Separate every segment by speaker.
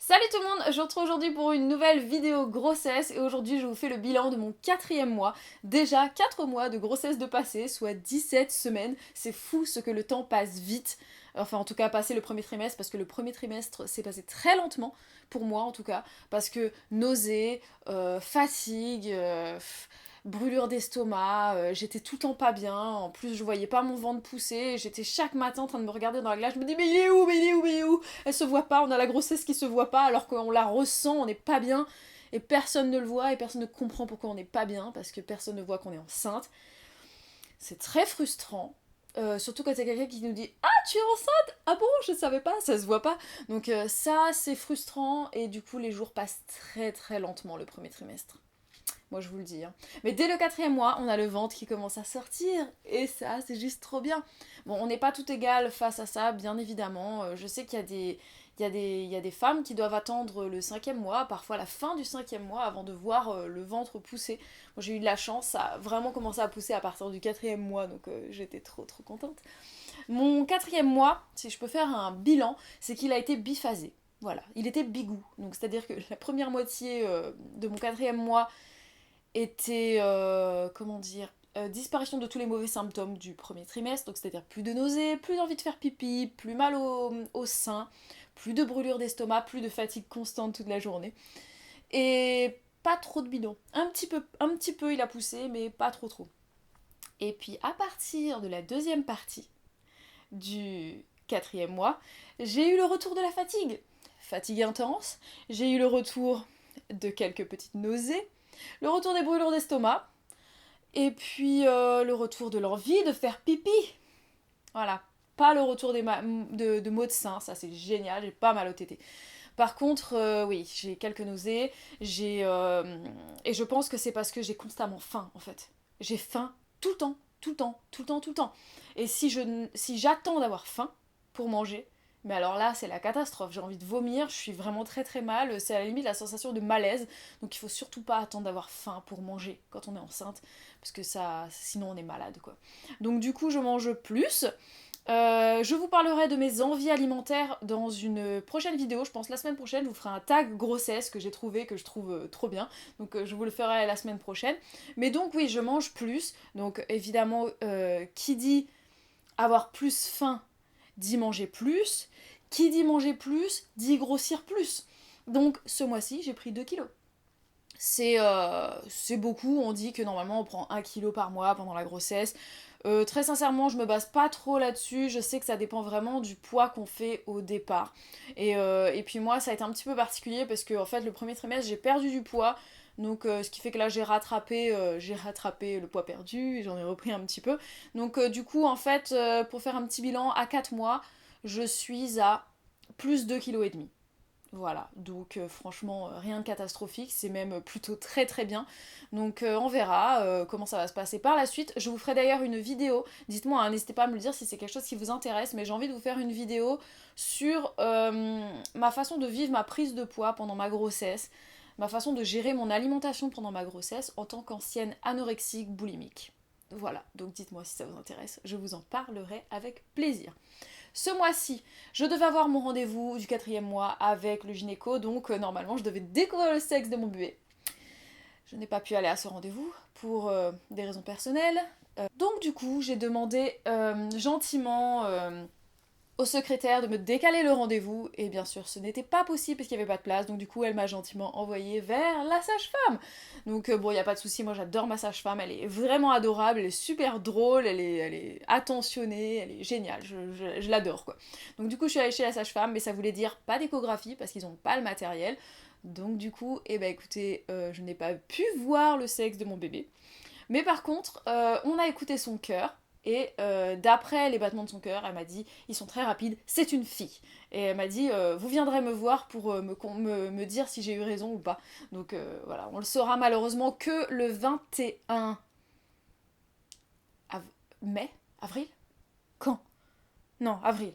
Speaker 1: Salut tout le monde, je vous retrouve aujourd'hui pour une nouvelle vidéo grossesse et aujourd'hui je vous fais le bilan de mon 4e mois. Déjà 4 mois de grossesse de passé, soit 17 semaines. C'est fou ce que le temps passe vite. Enfin en tout cas passer le premier trimestre parce que le premier trimestre s'est passé très lentement, pour moi en tout cas, parce que nausées, fatigue, brûlure d'estomac, j'étais tout le temps pas bien, en plus je voyais pas mon ventre pousser, j'étais chaque matin en train de me regarder dans la glace, je me dis mais il est où, mais il est où, mais il est où. Elle se voit pas, on a la grossesse qui se voit pas alors qu'on la ressent, on n'est pas bien et personne ne le voit et personne ne comprend pourquoi on n'est pas bien parce que personne ne voit qu'on est enceinte. C'est très frustrant. Surtout quand il y a quelqu'un qui nous dit «Ah, tu es enceinte? Ah bon, je savais pas, ça se voit pas». Donc ça, c'est frustrant et du coup les jours passent très très lentement le premier trimestre. Moi je vous le dis. Hein. Mais dès le 4e mois, on a le ventre qui commence à sortir. Et ça, c'est juste trop bien. Bon, on n'est pas tout égal face à ça, bien évidemment. Je sais qu'il y a des. Il y a des femmes qui doivent attendre le 5e mois, parfois la fin du 5e mois, avant de voir le ventre pousser. Moi j'ai eu de la chance, ça a vraiment commencé à pousser à partir du 4e mois, donc j'étais trop trop contente. Mon 4e mois, si je peux faire un bilan, c'est qu'il a été biphasé. Voilà, il était bigou. Donc c'est-à-dire que la première moitié de mon 4e mois, était, comment dire, disparition de tous les mauvais symptômes du premier trimestre, donc c'est-à-dire plus de nausées, plus d'envie de faire pipi, plus mal au sein, plus de brûlure d'estomac, plus de fatigue constante toute la journée. Et pas trop de bidon. Un petit peu il a poussé, mais pas trop trop. Et puis à partir de la deuxième partie du 4e mois, j'ai eu le retour de la fatigue. Fatigue intense, j'ai eu le retour de quelques petites nausées, le retour des brûlures d'estomac, et puis le retour de l'envie de faire pipi. Voilà. Pas le retour de maux de sein, ça c'est génial, j'ai pas mal au tété. Par contre, oui, j'ai quelques nausées, et je pense que c'est parce que j'ai constamment faim en fait. J'ai faim tout le temps, tout le temps, tout le temps, tout le temps. Et si j'attends d'avoir faim pour manger, mais alors là, c'est la catastrophe. J'ai envie de vomir, je suis vraiment très très mal. C'est à la limite la sensation de malaise. Donc il faut surtout pas attendre d'avoir faim pour manger quand on est enceinte, parce que ça, sinon on est malade quoi. Donc du coup, je mange plus. Je vous parlerai de mes envies alimentaires dans une prochaine vidéo. Je pense la semaine prochaine, je vous ferai un tag grossesse que j'ai trouvé, que je trouve trop bien. Donc je vous le ferai la semaine prochaine. Mais donc oui, je mange plus. Donc évidemment, qui dit avoir plus faim dit manger plus. Qui dit manger plus dit grossir plus. Donc ce mois-ci, j'ai pris 2 kilos. C'est beaucoup, on dit que normalement on prend 1 kilo par mois pendant la grossesse. Très sincèrement, je me base pas trop là-dessus, je sais que ça dépend vraiment du poids qu'on fait au départ. Et puis moi, ça a été un petit peu particulier parce que en fait, le premier trimestre, j'ai perdu du poids. Donc ce qui fait que là j'ai rattrapé le poids perdu et j'en ai repris un petit peu. Donc du coup en fait pour faire un petit bilan à 4 mois, je suis à plus 2,5 kg. Voilà, donc franchement rien de catastrophique, c'est même plutôt très très bien. Donc on verra comment ça va se passer par la suite. Je vous ferai d'ailleurs une vidéo, dites-moi, hein, n'hésitez pas à me le dire si c'est quelque chose qui vous intéresse, mais j'ai envie de vous faire une vidéo sur ma façon de vivre ma prise de poids pendant ma grossesse, ma façon de gérer mon alimentation pendant ma grossesse en tant qu'ancienne anorexique boulimique. Voilà, donc dites-moi si ça vous intéresse, je vous en parlerai avec plaisir. Ce mois-ci, je devais avoir mon rendez-vous du 4e mois avec le gynéco, donc normalement je devais découvrir le sexe de mon bébé. Je n'ai pas pu aller à ce rendez-vous pour des raisons personnelles. Donc du coup, j'ai demandé gentiment au secrétaire de me décaler le rendez-vous, et bien sûr ce n'était pas possible parce qu'il n'y avait pas de place, donc du coup elle m'a gentiment envoyée vers la sage-femme. Donc bon, il n'y a pas de souci, moi j'adore ma sage-femme, elle est vraiment adorable, elle est super drôle, elle est attentionnée, elle est géniale, je l'adore quoi. Donc du coup je suis allée chez la sage-femme, mais ça voulait dire pas d'échographie parce qu'ils n'ont pas le matériel. Donc du coup, eh ben écoutez, je n'ai pas pu voir le sexe de mon bébé. Mais par contre, on a écouté son cœur. Et d'après les battements de son cœur, elle m'a dit, ils sont très rapides, c'est une fille. Et elle m'a dit, vous viendrez me voir pour me dire si j'ai eu raison ou pas. Donc voilà, on le saura malheureusement que le 21 mai, avril. Quand? Non, avril.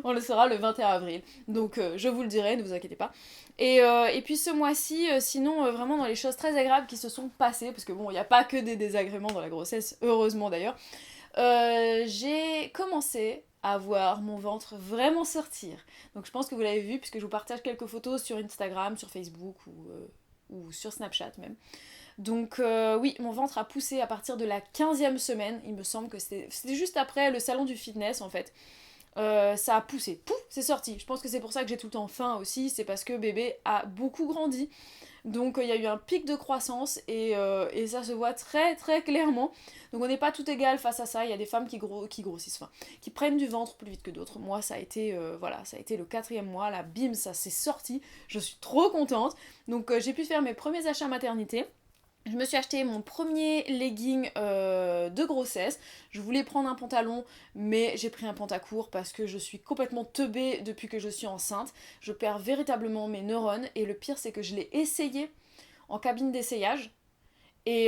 Speaker 1: On le saura le 21 avril. Donc je vous le dirai, ne vous inquiétez pas. Et puis ce mois-ci, sinon vraiment dans les choses très agréables qui se sont passées, parce que bon, il n'y a pas que des désagréments dans la grossesse, heureusement d'ailleurs. J'ai commencé à voir mon ventre vraiment sortir. Donc je pense que vous l'avez vu puisque je vous partage quelques photos sur Instagram, sur Facebook ou sur Snapchat même. Donc oui, mon ventre a poussé à partir de la 15e semaine, il me semble que c'était juste après le salon du fitness en fait. Ça a poussé, pouf, c'est sorti. Je pense que c'est pour ça que j'ai tout le temps faim aussi, c'est parce que bébé a beaucoup grandi. Donc il y a eu un pic de croissance et ça se voit très très clairement. Donc on n'est pas tout égal face à ça, il y a des femmes qui grossissent, enfin, qui prennent du ventre plus vite que d'autres. Moi ça a été, voilà, ça a été le 4e mois, là bim, ça s'est sorti, je suis trop contente. Donc j'ai pu faire mes premiers achats maternité. Je me suis acheté mon premier legging de grossesse. Je voulais prendre un pantalon, mais j'ai pris un pantacourt parce que je suis complètement teubée depuis que je suis enceinte. Je perds véritablement mes neurones et le pire c'est que je l'ai essayé en cabine d'essayage et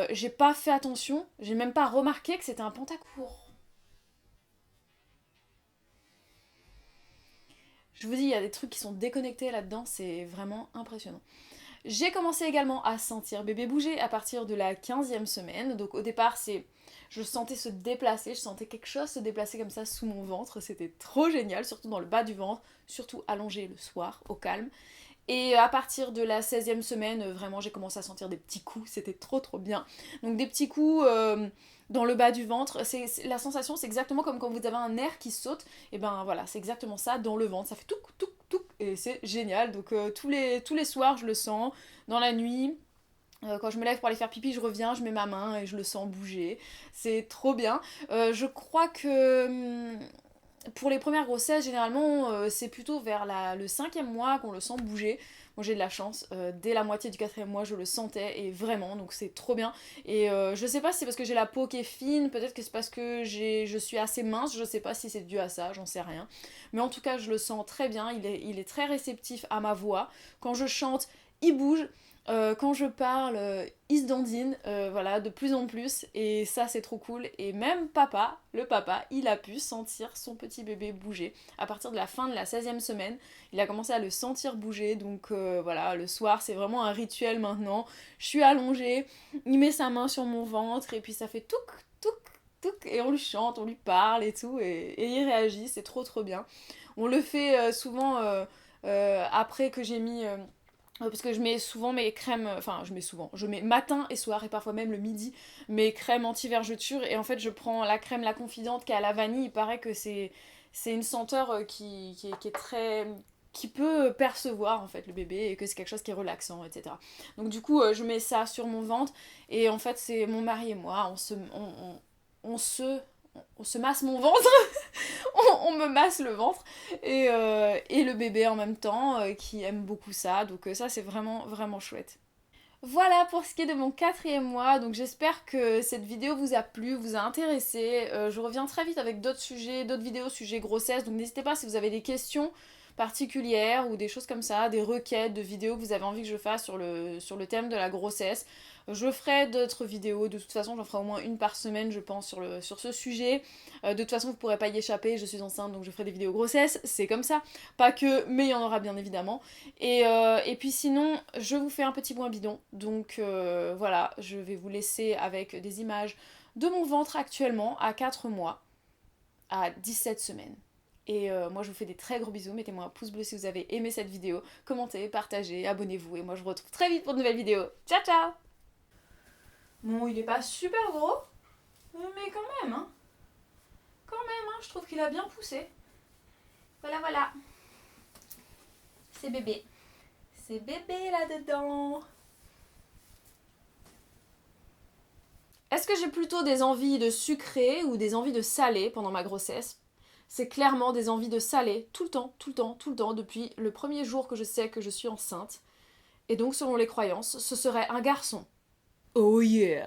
Speaker 1: j'ai pas fait attention, j'ai même pas remarqué que c'était un pantacourt. Je vous dis, il y a des trucs qui sont déconnectés là-dedans, c'est vraiment impressionnant. J'ai commencé également à sentir bébé bouger à partir de la 15e semaine. Donc au départ, je le sentais se déplacer, je sentais quelque chose se déplacer comme ça sous mon ventre. C'était trop génial, surtout dans le bas du ventre, surtout allongé le soir, au calme. Et à partir de la 16e semaine, vraiment j'ai commencé à sentir des petits coups, c'était trop trop bien. Donc des petits coups dans le bas du ventre, la sensation c'est exactement comme quand vous avez un nerf qui saute, et ben voilà, c'est exactement ça dans le ventre, ça fait touc touc touc, et c'est génial. Donc tous les soirs je le sens, dans la nuit. Quand je me lève pour aller faire pipi, je reviens, je mets ma main et je le sens bouger. C'est trop bien. Je crois que pour les premières grossesses, généralement, c'est plutôt vers le 5e mois qu'on le sent bouger. Moi j'ai de la chance, dès la moitié du 4e mois je le sentais et vraiment, donc c'est trop bien. Et je sais pas si c'est parce que j'ai la peau qui est fine, peut-être que c'est parce que je suis assez mince, je sais pas si c'est dû à ça, j'en sais rien. Mais en tout cas je le sens très bien, il est très réceptif à ma voix. Quand je chante, il bouge. Quand je parle, il se dandine, voilà, de plus en plus, et ça c'est trop cool. Et même le papa, il a pu sentir son petit bébé bouger. À partir de la fin de la 16e semaine, il a commencé à le sentir bouger, donc voilà, le soir c'est vraiment un rituel maintenant. Je suis allongée, il met sa main sur mon ventre, et puis ça fait touk, touk, touk, et on lui chante, on lui parle et tout, et il réagit, c'est trop trop bien. On le fait souvent après que j'ai mis... parce que je mets souvent mes crèmes, enfin je mets matin et soir et parfois même le midi mes crèmes anti-vergeture et en fait je prends la crème La Confidente qui est à la vanille, il paraît que c'est une senteur qui est très... qui peut percevoir en fait le bébé et que c'est quelque chose qui est relaxant, etc. Donc du coup je mets ça sur mon ventre et en fait c'est mon mari et moi, on se masse mon ventre, on me masse le ventre et le bébé en même temps qui aime beaucoup ça, donc ça c'est vraiment vraiment chouette. Voilà pour ce qui est de mon 4e mois, donc j'espère que cette vidéo vous a plu, vous a intéressé. Je reviens très vite avec d'autres sujets, d'autres vidéos sujets grossesse, donc n'hésitez pas si vous avez des questions particulières ou des choses comme ça, des requêtes de vidéos que vous avez envie que je fasse sur le thème de la grossesse. Je ferai d'autres vidéos, de toute façon j'en ferai au moins une par semaine je pense sur ce sujet. De toute façon vous ne pourrez pas y échapper, je suis enceinte donc je ferai des vidéos grossesse, c'est comme ça. Pas que, mais il y en aura bien évidemment. Et puis sinon je vous fais un petit point bidon, donc voilà, je vais vous laisser avec des images de mon ventre actuellement à 4 mois, à 17 semaines. Et moi je vous fais des très gros bisous, mettez-moi un pouce bleu si vous avez aimé cette vidéo, commentez, partagez, abonnez-vous et moi je vous retrouve très vite pour de nouvelles vidéos. Ciao ciao. Bon, il est pas super gros, mais quand même, hein. Quand même, hein, je trouve qu'il a bien poussé. Voilà, voilà. C'est bébé. C'est bébé là-dedans. Est-ce que j'ai plutôt des envies de sucré ou des envies de salé pendant ma grossesse? C'est clairement des envies de salé, tout le temps, tout le temps, tout le temps, depuis le premier jour que je sais que je suis enceinte. Et donc, selon les croyances, ce serait un garçon. Oh yeah!